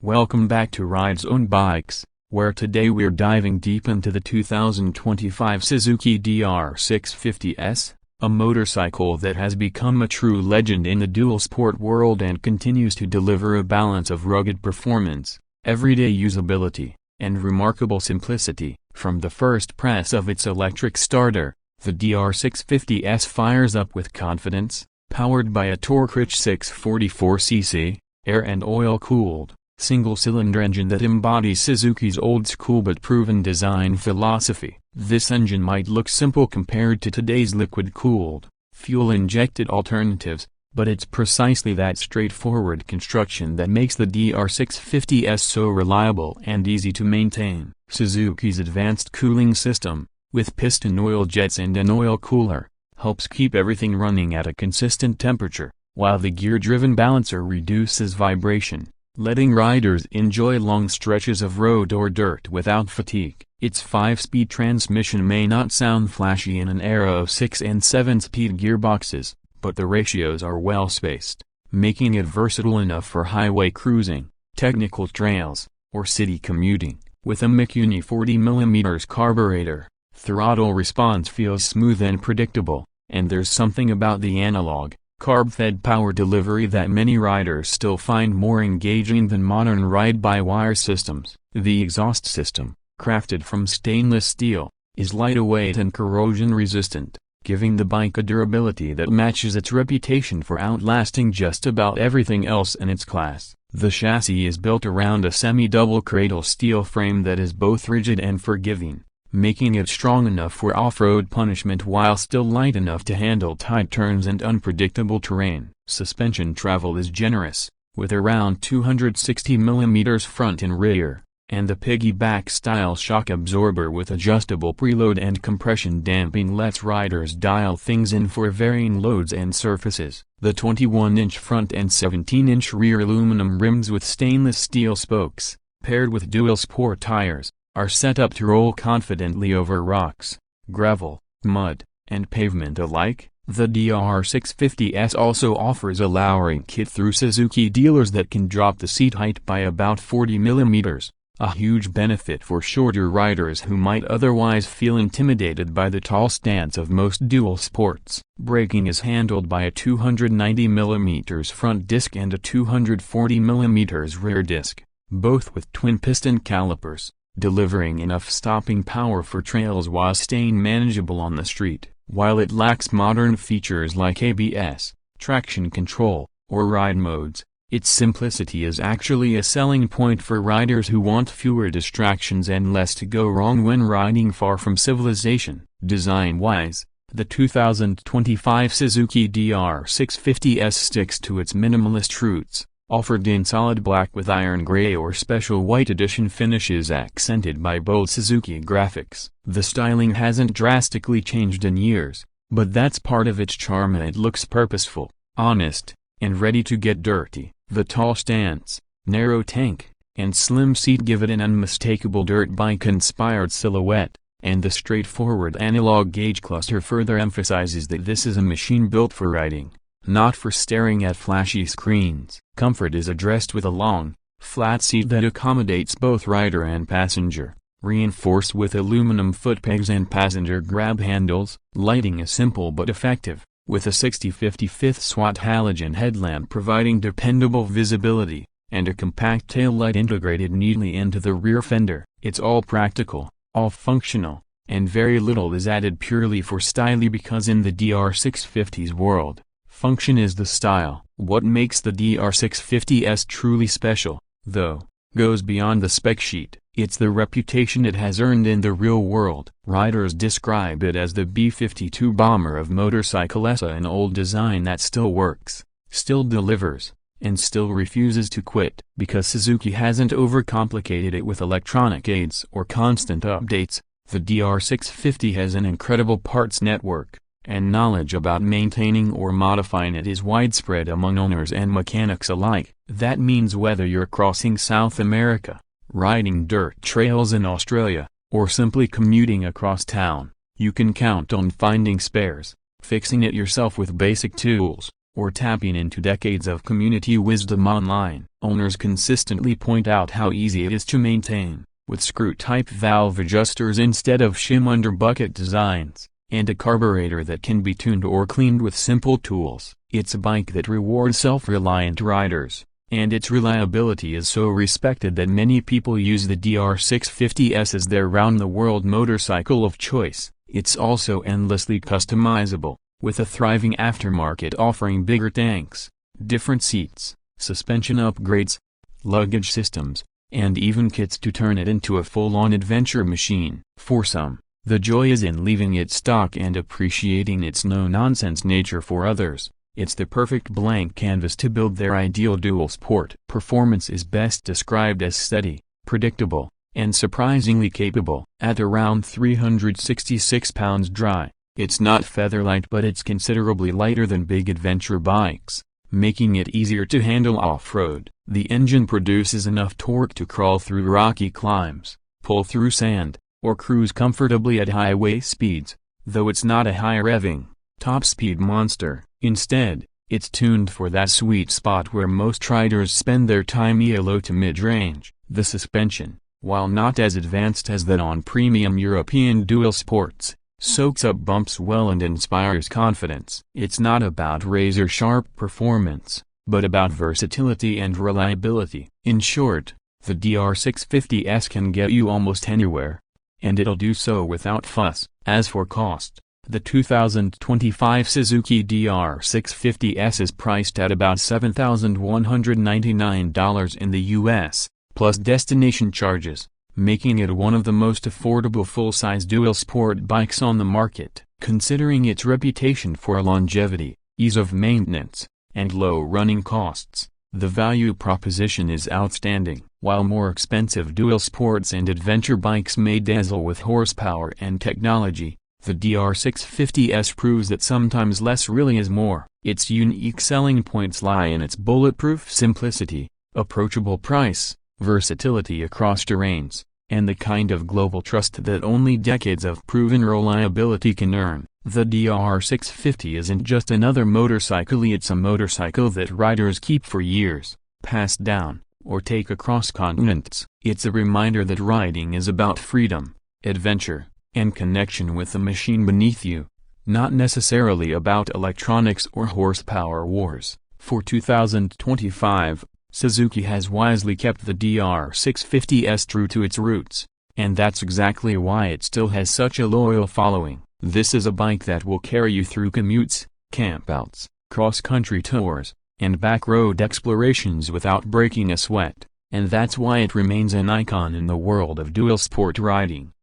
Welcome back to RidezoneBikes, where today we're diving deep into the 2025 Suzuki DR650S, a motorcycle that has become a true legend in the dual sport world and continues to deliver a balance of rugged performance, everyday usability, and remarkable simplicity. From the first press of its electric starter, the DR650S fires up with confidence, powered by a torque-rich 644cc, air and oil-cooled, single-cylinder engine that embodies Suzuki's old-school but proven design philosophy. This engine might look simple compared to today's liquid-cooled, fuel-injected alternatives, but it's precisely that straightforward construction that makes the DR650S so reliable and easy to maintain. Suzuki's advanced cooling system, with piston oil jets and an oil cooler, helps keep everything running at a consistent temperature, while the gear-driven balancer reduces vibration, letting riders enjoy long stretches of road or dirt without fatigue. Its 5-speed transmission may not sound flashy in an era of 6 and 7-speed gearboxes, but the ratios are well spaced, making it versatile enough for highway cruising, technical trails, or city commuting. With a Mikuni 40mm carburetor, throttle response feels smooth and predictable, and there's something about the analog, carb-fed power delivery that many riders still find more engaging than modern ride-by-wire systems. The exhaust system, crafted from stainless steel, is lightweight and corrosion-resistant, giving the bike a durability that matches its reputation for outlasting just about everything else in its class. The chassis is built around a semi-double cradle steel frame that is both rigid and forgiving, making it strong enough for off-road punishment while still light enough to handle tight turns and unpredictable terrain. Suspension travel is generous, with around 260mm front and rear, and the piggyback-style shock absorber with adjustable preload and compression damping lets riders dial things in for varying loads and surfaces. The 21-inch front and 17-inch rear aluminum rims with stainless steel spokes, paired with dual sport tires, are set up to roll confidently over rocks, gravel, mud, and pavement alike. The DR650S also offers a lowering kit through Suzuki dealers that can drop the seat height by about 40mm, a huge benefit for shorter riders who might otherwise feel intimidated by the tall stance of most dual sports. Braking is handled by a 290mm front disc and a 240mm rear disc, both with twin-piston calipers, delivering enough stopping power for trails while staying manageable on the street. While it lacks modern features like ABS, traction control, or ride modes, its simplicity is actually a selling point for riders who want fewer distractions and less to go wrong when riding far from civilization. Design-wise, the 2025 Suzuki DR650S sticks to its minimalist roots, offered in solid black with iron gray or special white edition finishes accented by bold Suzuki graphics. The styling hasn't drastically changed in years, but that's part of its charm, and it looks purposeful, honest, and ready to get dirty. The tall stance, narrow tank, and slim seat give it an unmistakable dirt bike-inspired silhouette, and the straightforward analog gauge cluster further emphasizes that this is a machine built for riding, not for staring at flashy screens. Comfort is addressed with a long, flat seat that accommodates both rider and passenger, reinforced with aluminum foot pegs and passenger grab handles. Lighting is simple but effective, with a 60/55 SWAT halogen headlamp providing dependable visibility, and a compact taillight integrated neatly into the rear fender. It's all practical, all functional, and very little is added purely for style, because in the DR650's world, function is the style. What makes the DR650S truly special, though, goes beyond the spec sheet. It's the reputation it has earned in the real world. Riders describe it as the B-52 bomber of motorcycles, an old design that still works, still delivers, and still refuses to quit. Because Suzuki hasn't overcomplicated it with electronic aids or constant updates, the DR650 has an incredible parts network, and knowledge about maintaining or modifying it is widespread among owners and mechanics alike. That means whether you're crossing South America, riding dirt trails in Australia, or simply commuting across town, you can count on finding spares, fixing it yourself with basic tools, or tapping into decades of community wisdom online. Owners consistently point out how easy it is to maintain, with screw-type valve adjusters instead of shim-under-bucket designs, and a carburetor that can be tuned or cleaned with simple tools. It's a bike that rewards self-reliant riders, and its reliability is so respected that many people use the DR650S as their round-the-world motorcycle of choice. It's also endlessly customizable, with a thriving aftermarket offering bigger tanks, different seats, suspension upgrades, luggage systems, and even kits to turn it into a full-on adventure machine. For some, the joy is in leaving it stock and appreciating its no-nonsense nature. For others, it's the perfect blank canvas to build their ideal dual sport. Performance is best described as steady, predictable, and surprisingly capable. At around 366 pounds dry, it's not featherlight, but it's considerably lighter than big adventure bikes, making it easier to handle off-road. The engine produces enough torque to crawl through rocky climbs, pull through sand, or cruise comfortably at highway speeds, though it's not a high-revving, top-speed monster. Instead, it's tuned for that sweet spot where most riders spend their time, low to mid-range. The suspension, while not as advanced as that on premium European dual sports, soaks up bumps well and inspires confidence. It's not about razor-sharp performance, but about versatility and reliability. In short, the DR650S can get you almost anywhere, and it'll do so without fuss. As for cost, the 2025 Suzuki DR650S is priced at about $7,199 in the US, plus destination charges, making it one of the most affordable full-size dual sport bikes on the market. Considering its reputation for longevity, ease of maintenance, and low running costs, the value proposition is outstanding. While more expensive dual sports and adventure bikes may dazzle with horsepower and technology, the DR650S proves that sometimes less really is more. Its unique selling points lie in its bulletproof simplicity, approachable price, versatility across terrains, and the kind of global trust that only decades of proven reliability can earn. The DR650 isn't just another motorcycle, it's a motorcycle that riders keep for years, pass down, or take across continents. It's a reminder that riding is about freedom, adventure, and connection with the machine beneath you, not necessarily about electronics or horsepower wars. For 2025, Suzuki has wisely kept the DR650S true to its roots, and that's exactly why it still has such a loyal following. This is a bike that will carry you through commutes, campouts, cross-country tours, and back-road explorations without breaking a sweat, and that's why it remains an icon in the world of dual sport riding.